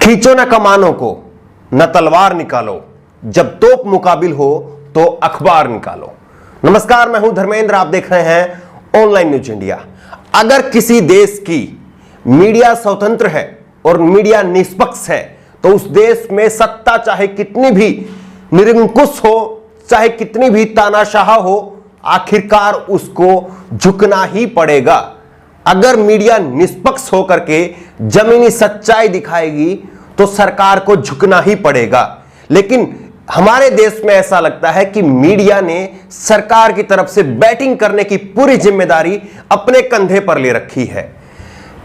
खींचो न कमानों को, न तलवार निकालो, जब तोप मुकाबिल हो तो अखबार निकालो। नमस्कार, मैं हूं धर्मेंद्र, आप देख रहे हैं ऑनलाइन न्यूज इंडिया। अगर किसी देश की मीडिया स्वतंत्र है और मीडिया निष्पक्ष है तो उस देश में सत्ता चाहे कितनी भी निरंकुश हो, चाहे कितनी भी तानाशाह हो, आखिरकार उसको झुकना ही पड़ेगा। अगर मीडिया निष्पक्ष होकर के जमीनी सच्चाई दिखाएगी तो सरकार को झुकना ही पड़ेगा। लेकिन हमारे देश में ऐसा लगता है कि मीडिया ने सरकार की तरफ से बैटिंग करने की पूरी जिम्मेदारी अपने कंधे पर ले रखी है।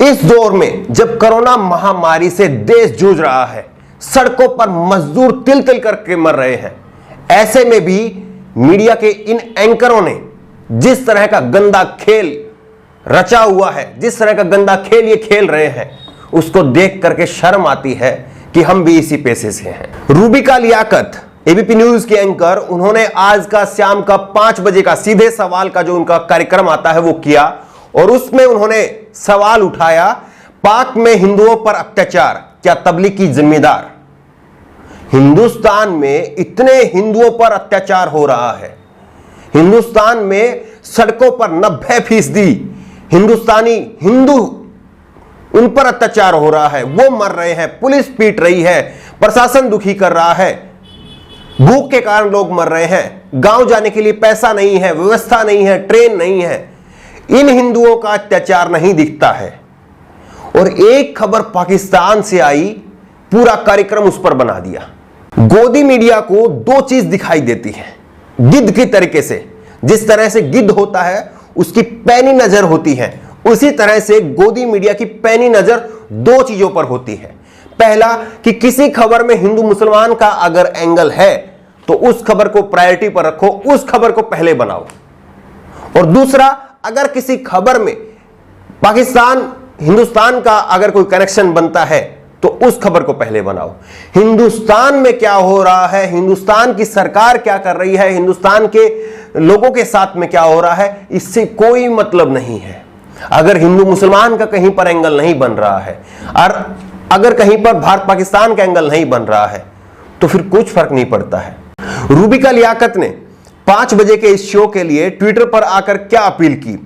इस दौर में जब कोरोना महामारी से देश जूझ रहा है, सड़कों पर मजदूर तिल तिल करके मर रहे हैं, ऐसे में भी मीडिया के इन एंकरों ने जिस तरह का गंदा खेल रचा हुआ है, जिस तरह का गंदा खेल ये खेल रहे हैं, उसको देख करके शर्म आती है कि हम भी इसी पेशे से हैं। रूबिका लियाकत एबीपी न्यूज के एंकर, उन्होंने आज का शाम का 5 बजे का सीधे सवाल का जो उनका कार्यक्रम आता है वो किया और उसमें उन्होंने सवाल उठाया, पाक में हिंदुओं पर अत्याचार, क्या तबलीग की जिम्मेदार? हिंदुस्तान में इतने हिंदुओं पर अत्याचार हो रहा है, हिंदुस्तान में सड़कों पर 90% हिंदुस्तानी हिंदू उन पर अत्याचार हो रहा है, वो मर रहे हैं, पुलिस पीट रही है, प्रशासन दुखी कर रहा है, भूख के कारण लोग मर रहे हैं, गांव जाने के लिए पैसा नहीं है, व्यवस्था नहीं है, ट्रेन नहीं है। इन हिंदुओं का अत्याचार नहीं दिखता है। और एक खबर पाकिस्तान से आई, पूरा कार्यक्रम उस पर बना दिया। गोदी मीडिया को 2 चीज दिखाई देती है गिद्ध की तरीके से। जिस तरह से गिद्ध होता है उसकी पैनी नजर होती है, उसी तरह से गोदी मीडिया की पैनी नजर 2 चीजों पर होती है। पहला कि किसी खबर में हिंदू मुसलमान का अगर एंगल है तो उस खबर को प्रायोरिटी पर रखो, उस खबर को पहले बनाओ। और दूसरा, अगर किसी खबर में पाकिस्तान हिंदुस्तान का अगर कोई कनेक्शन बनता है तो उस खबर को पहले बनाओ। हिंदुस्तान में क्या हो रहा है, हिंदुस्तान की सरकार क्या कर रही है, हिंदुस्तान के लोगों के साथ में क्या हो रहा है, इससे कोई मतलब नहीं है। अगर हिंदू मुसलमान का कहीं पर एंगल नहीं बन रहा है और अगर कहीं पर भारत पाकिस्तान का एंगल नहीं बन रहा है तो फिर कुछ फर्क नहीं पड़ता है। रूबिका लियाकत ने 5 बजे के इस शो के लिए ट्विटर पर आकर क्या अपील की,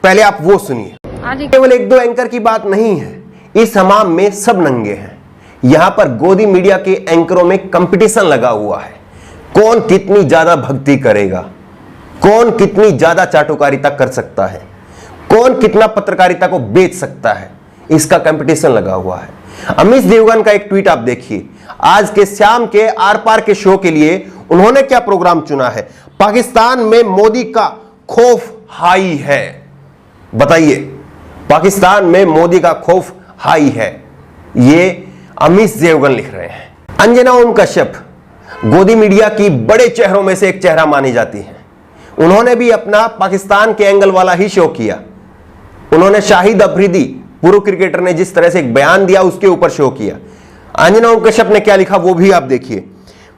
पहले आप वो सुनिए। केवल 1-2 एंकर की बात नहीं है, इस हमाम में सब नंगे हैं। यहां पर गोदी मीडिया के एंकरों में कंपटीशन लगा हुआ है, कौन कितनी ज्यादा भक्ति करेगा, कौन कितनी ज्यादा चाटुकारिता कर सकता है, कौन कितना पत्रकारिता को बेच सकता है, इसका कंपटीशन लगा हुआ है। अमित देवगन का एक ट्वीट आप देखिए, आज के शाम के आर पार के शो के लिए उन्होंने क्या प्रोग्राम चुना है। पाकिस्तान में मोदी का खौफ हाई है। बताइए, पाकिस्तान में मोदी का खौफ हाई है, ये अमित देवगन लिख रहे हैं। अंजना ओम कश्यप गोदी मीडिया की बड़े चेहरों में से एक चेहरा मानी जाती है। उन्होंने भी अपना पाकिस्तान के एंगल वाला ही शो किया। उन्होंने शाहिद अफरीदी पूर्व क्रिकेटर ने जिस तरह से एक बयान दिया उसके ऊपर शो किया। अंजना ओम कश्यप ने क्या लिखा वो भी आप देखिए।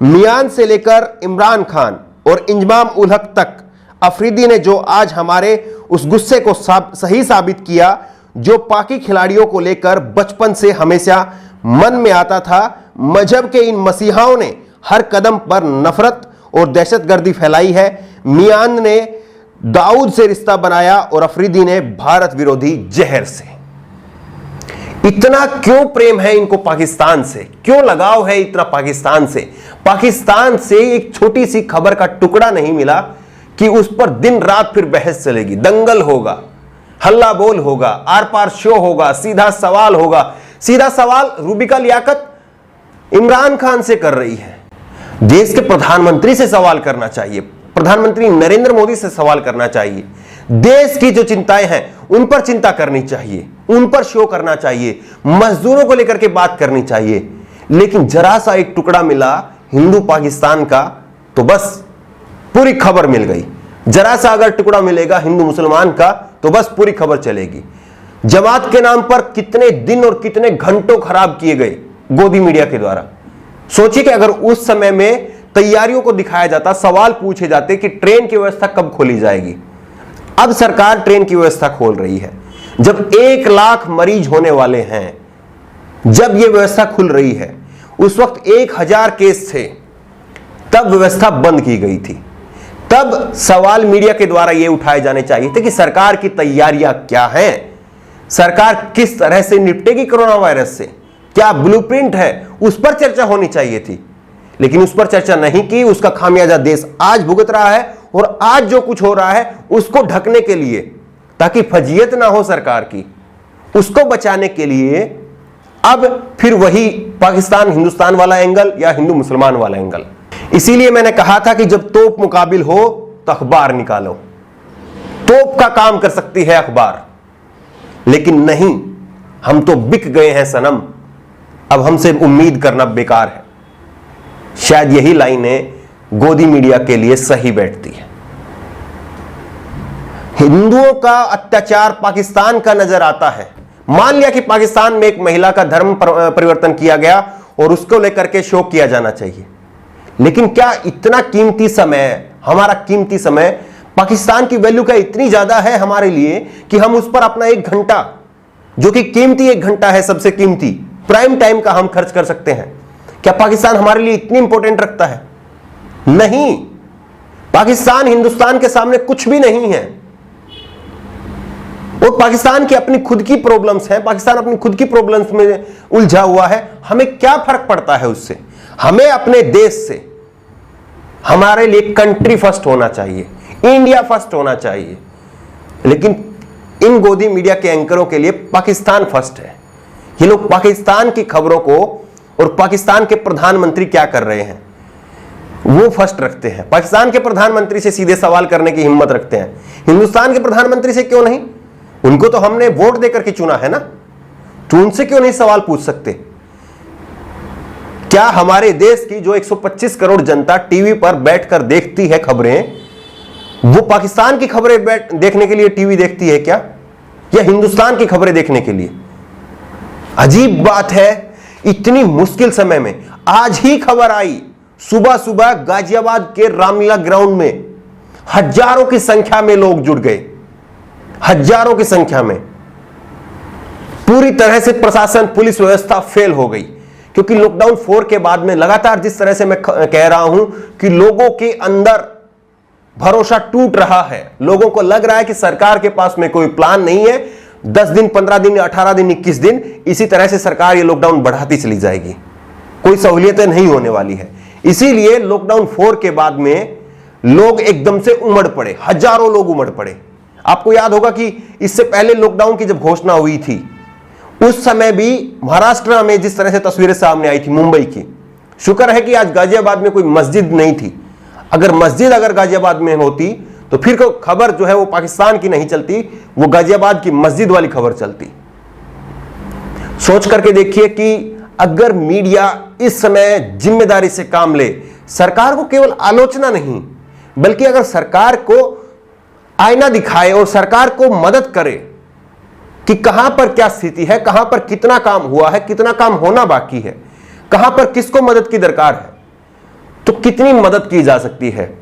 मियान से लेकर इमरान खान और इंजमाम उल हक तक अफरीदी ने जो आज हमारे उस गुस्से को सही साबित किया जो पाकि खिलाड़ियों को लेकर बचपन से हमेशा मन में आता था। मजहब के इन मसीहाओं ने हर कदम पर नफरत और दहशतगर्दी फैलाई है। मियान ने दाऊद से रिश्ता बनाया और अफरीदी ने भारत विरोधी जहर से। इतना क्यों प्रेम है इनको पाकिस्तान से, क्यों लगाव है इतना पाकिस्तान से? पाकिस्तान से एक छोटी सी खबर का टुकड़ा नहीं मिला कि उस पर दिन रात फिर बहस चलेगी, दंगल होगा, हल्ला बोल होगा, आर पार शो होगा, सीधा सवाल होगा। सीधा सवाल रूबिका लियाकत इमरान खान से कर रही है, देश के प्रधानमंत्री से सवाल करना चाहिए, प्रधानमंत्री नरेंद्र मोदी से सवाल करना चाहिए। देश की जो चिंताएं हैं उन पर चिंता करनी चाहिए, उन पर शो करना चाहिए, मजदूरों को लेकर के बात करनी चाहिए। लेकिन जरा सा एक टुकड़ा मिला हिंदू पाकिस्तान का तो बस पूरी खबर मिल गई। जरा सा अगर टुकड़ा मिलेगा हिंदू मुसलमान का तो बस पूरी खबर चलेगी। जमात के नाम पर कितने दिन और कितने घंटों खराब किए गए गोदी मीडिया के द्वारा। सोचिए कि अगर उस समय में तैयारियों को दिखाया जाता, सवाल पूछे जाते कि ट्रेन की व्यवस्था कब खोली जाएगी। अब सरकार ट्रेन की व्यवस्था खोल रही है। जब 1 लाख मरीज होने वाले हैं जब यह व्यवस्था खुल रही है, उस वक्त 1000 केस थे, तब व्यवस्था बंद की गई थी। तब सवाल मीडिया के द्वारा यह उठाए जाने चाहिए थे कि सरकार की तैयारियां क्या हैं, सरकार किस तरह से निपटेगी कोरोना वायरस से, क्या ब्लूप्रिंट है, उस पर चर्चा होनी चाहिए थी। लेकिन उस पर चर्चा नहीं की। उसका खामियाजा देश आज भुगत रहा है और आज जो कुछ हो रहा है उसको ढकने के लिए, ताकि फजीयत ना हो सरकार की, उसको बचाने के लिए अब फिर वही पाकिस्तान हिंदुस्तान वाला एंगल या हिंदू मुसलमान वाला एंगल। इसीलिए मैंने कहा था कि जब तोप मुकाबिल हो तो अखबार निकालो। तोप का काम कर सकती है अखबार, लेकिन नहीं, हम तो बिक गए हैं सनम, अब हमसे उम्मीद करना बेकार है। शायद यही लाइनें गोदी मीडिया के लिए सही बैठती है। हिंदुओं का अत्याचार पाकिस्तान का नजर आता है। मान लिया कि पाकिस्तान में एक महिला का धर्म परिवर्तन किया गया और उसको लेकर के शोक किया जाना चाहिए, लेकिन क्या इतना कीमती समय, हमारा कीमती समय, पाकिस्तान की वैल्यू का इतनी ज्यादा है हमारे लिए कि हम उस पर अपना 1 घंटा, जो कि कीमती 1 घंटा है, सबसे कीमती प्राइम टाइम का, हम खर्च कर सकते हैं? क्या पाकिस्तान हमारे लिए इतनी इंपॉर्टेंट रखता है? नहीं। पाकिस्तान हिंदुस्तान के सामने कुछ भी नहीं है। और पाकिस्तान की अपनी खुद की प्रॉब्लम्स हैं, पाकिस्तान अपनी खुद की प्रॉब्लम्स में उलझा हुआ है। हमें क्या फर्क पड़ता है उससे? हमें अपने देश से, हमारे लिए कंट्री फर्स्ट होना चाहिए, इंडिया फर्स्ट होना चाहिए। लेकिन इन गोदी मीडिया के एंकरों के लिए पाकिस्तान फर्स्ट है। ये लोग पाकिस्तान की खबरों को, और पाकिस्तान के प्रधानमंत्री क्या कर रहे हैं, वो फर्स्ट रखते हैं। पाकिस्तान के प्रधानमंत्री से सीधे सवाल करने की हिम्मत रखते हैं। हिंदुस्तान के प्रधानमंत्री से क्यों नहीं? उनको तो हमने वोट देकर के चुना है ना, तो उनसे क्यों नहीं सवाल पूछ सकते? क्या हमारे देश की जो 125 करोड़ जनता टीवी पर बैठकर देखती है खबरें, वो पाकिस्तान की खबरें देखने के लिए टीवी देखती है क्या, या हिंदुस्तान की खबरें देखने के लिए? अजीब बात है। इतनी मुश्किल समय में आज ही खबर आई, सुबह सुबह गाजियाबाद के रामलीला ग्राउंड में हजारों की संख्या में लोग जुड़ गए, हजारों की संख्या में। पूरी तरह से प्रशासन, पुलिस व्यवस्था फेल हो गई, क्योंकि लॉकडाउन 4 के बाद में लगातार जिस तरह से मैं कह रहा हूं कि लोगों के अंदर भरोसा टूट रहा है, लोगों को लग रहा है कि सरकार के पास में कोई प्लान नहीं है। 10 दिन, 15 दिन, 18 दिन, 21 दिन इसी तरह से सरकार ये लॉकडाउन बढ़ाती चली जाएगी, कोई सहूलियतें नहीं होने वाली है। इसीलिए लॉकडाउन 4 के बाद में लोग एकदम से उमड़ पड़े, हजारों लोग उमड़ पड़े। आपको याद होगा कि इससे पहले लॉकडाउन की जब घोषणा हुई थी, उस समय भी महाराष्ट्र में जिस तरह से तस्वीरें सामने आई थी मुंबई की, शुक्र है कि आज गाजियाबाद में कोई मस्जिद नहीं थी। अगर मस्जिद गाजियाबाद में होती तो फिर खबर जो है वो पाकिस्तान की नहीं चलती, वो गाजियाबाद की मस्जिद वाली खबर चलती। सोच करके देखिए कि अगर मीडिया इस समय जिम्मेदारी से काम ले, सरकार को केवल आलोचना नहीं, बल्कि अगर सरकार को आईना दिखाए और सरकार को मदद करे कि कहां पर क्या स्थिति है, कहां पर कितना काम हुआ है, कितना काम होना बाकी है, कहां पर किसको मदद की दरकार है, तो कितनी मदद की जा सकती है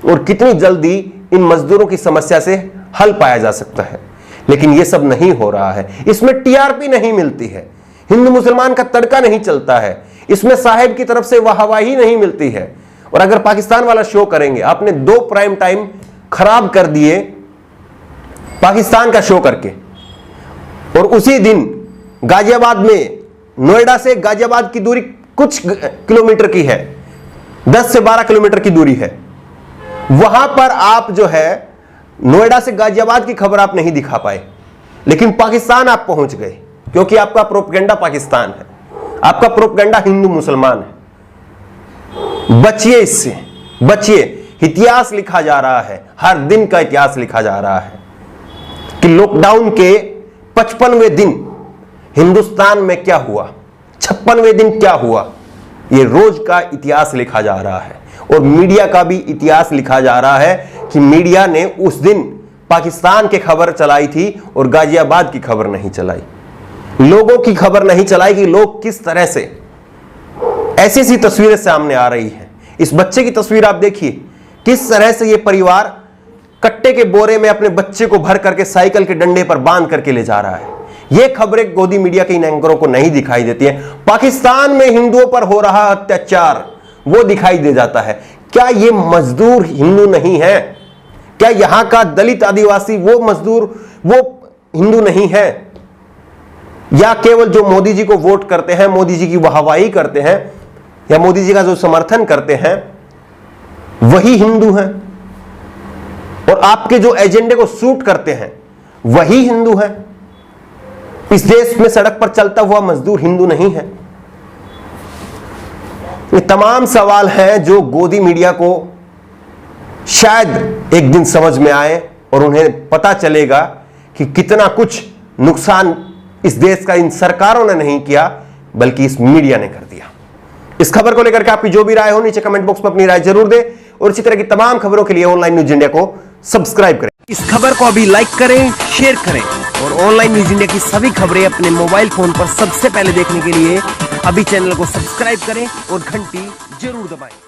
और कितनी जल्दी इन मजदूरों की समस्या से हल पाया जा सकता है। लेकिन यह सब नहीं हो रहा है। इसमें टीआरपी नहीं मिलती है, हिंदू मुसलमान का तड़का नहीं चलता है, इसमें साहिब की तरफ से वाहवाही नहीं मिलती है। और अगर पाकिस्तान वाला शो करेंगे, आपने 2 प्राइम टाइम खराब कर दिए पाकिस्तान का शो करके, और उसी दिन गाजियाबाद में, नोएडा से गाजियाबाद की दूरी कुछ किलोमीटर की है, 10 से 12 किलोमीटर की दूरी है, वहां पर आप जो है नोएडा से गाजियाबाद की खबर आप नहीं दिखा पाए, लेकिन पाकिस्तान आप पहुंच गए, क्योंकि आपका प्रोपेगेंडा पाकिस्तान है, आपका प्रोपेगेंडा हिंदू मुसलमान है। बचिए इससे, बचिए। इतिहास लिखा जा रहा है, हर दिन का इतिहास लिखा जा रहा है कि लॉकडाउन के 55वें दिन हिंदुस्तान में क्या हुआ, 56वें दिन क्या हुआ, यह रोज का इतिहास लिखा जा रहा है। और मीडिया का भी इतिहास लिखा जा रहा है कि मीडिया ने उस दिन पाकिस्तान की खबर चलाई थी और गाजियाबाद की खबर नहीं चलाई, लोगों की खबर नहीं चलाई कि लोग किस तरह से, ऐसी ऐसी तस्वीरें सामने आ रही हैं। इस बच्चे की तस्वीर आप देखिए, किस तरह से ये परिवार कट्टे के बोरे में अपने बच्चे को भर करके साइकिल के डंडे पर बांध करके ले जा रहा है। ये खबरें गोदी मीडिया के इन एंकरों को नहीं दिखाई देती है। पाकिस्तान में हिंदुओं पर हो रहा अत्याचार वो दिखाई दे जाता है। क्या ये मजदूर हिंदू नहीं है? क्या यहां का दलित आदिवासी वो मजदूर वो हिंदू नहीं है? या केवल जो मोदी जी को वोट करते हैं, मोदी जी की वाहवाही करते हैं या मोदी जी का जो समर्थन करते हैं वही हिंदू हैं, और आपके जो एजेंडे को सूट करते हैं वही हिंदू हैं? इस देश में सड़क पर चलता हुआ मजदूर हिंदू नहीं है? ये तमाम सवाल हैं जो गोदी मीडिया को शायद एक दिन समझ में आए और उन्हें पता चलेगा कि कितना कुछ नुकसान इस देश का इन सरकारों ने नहीं किया बल्कि इस मीडिया ने कर दिया। इस खबर को लेकर के आपकी जो भी राय हो नीचे कमेंट बॉक्स में अपनी राय जरूर दें, और इसी तरह की तमाम खबरों के लिए ऑनलाइन न्यूज इंडिया को सब्सक्राइब करें। इस खबर को अभी लाइक करें, शेयर करें, और ऑनलाइन न्यूज इंडिया की सभी खबरें अपने मोबाइल फोन पर सबसे पहले देखने के लिए अभी चैनल को सब्सक्राइब करें और घंटी जरूर दबाएं।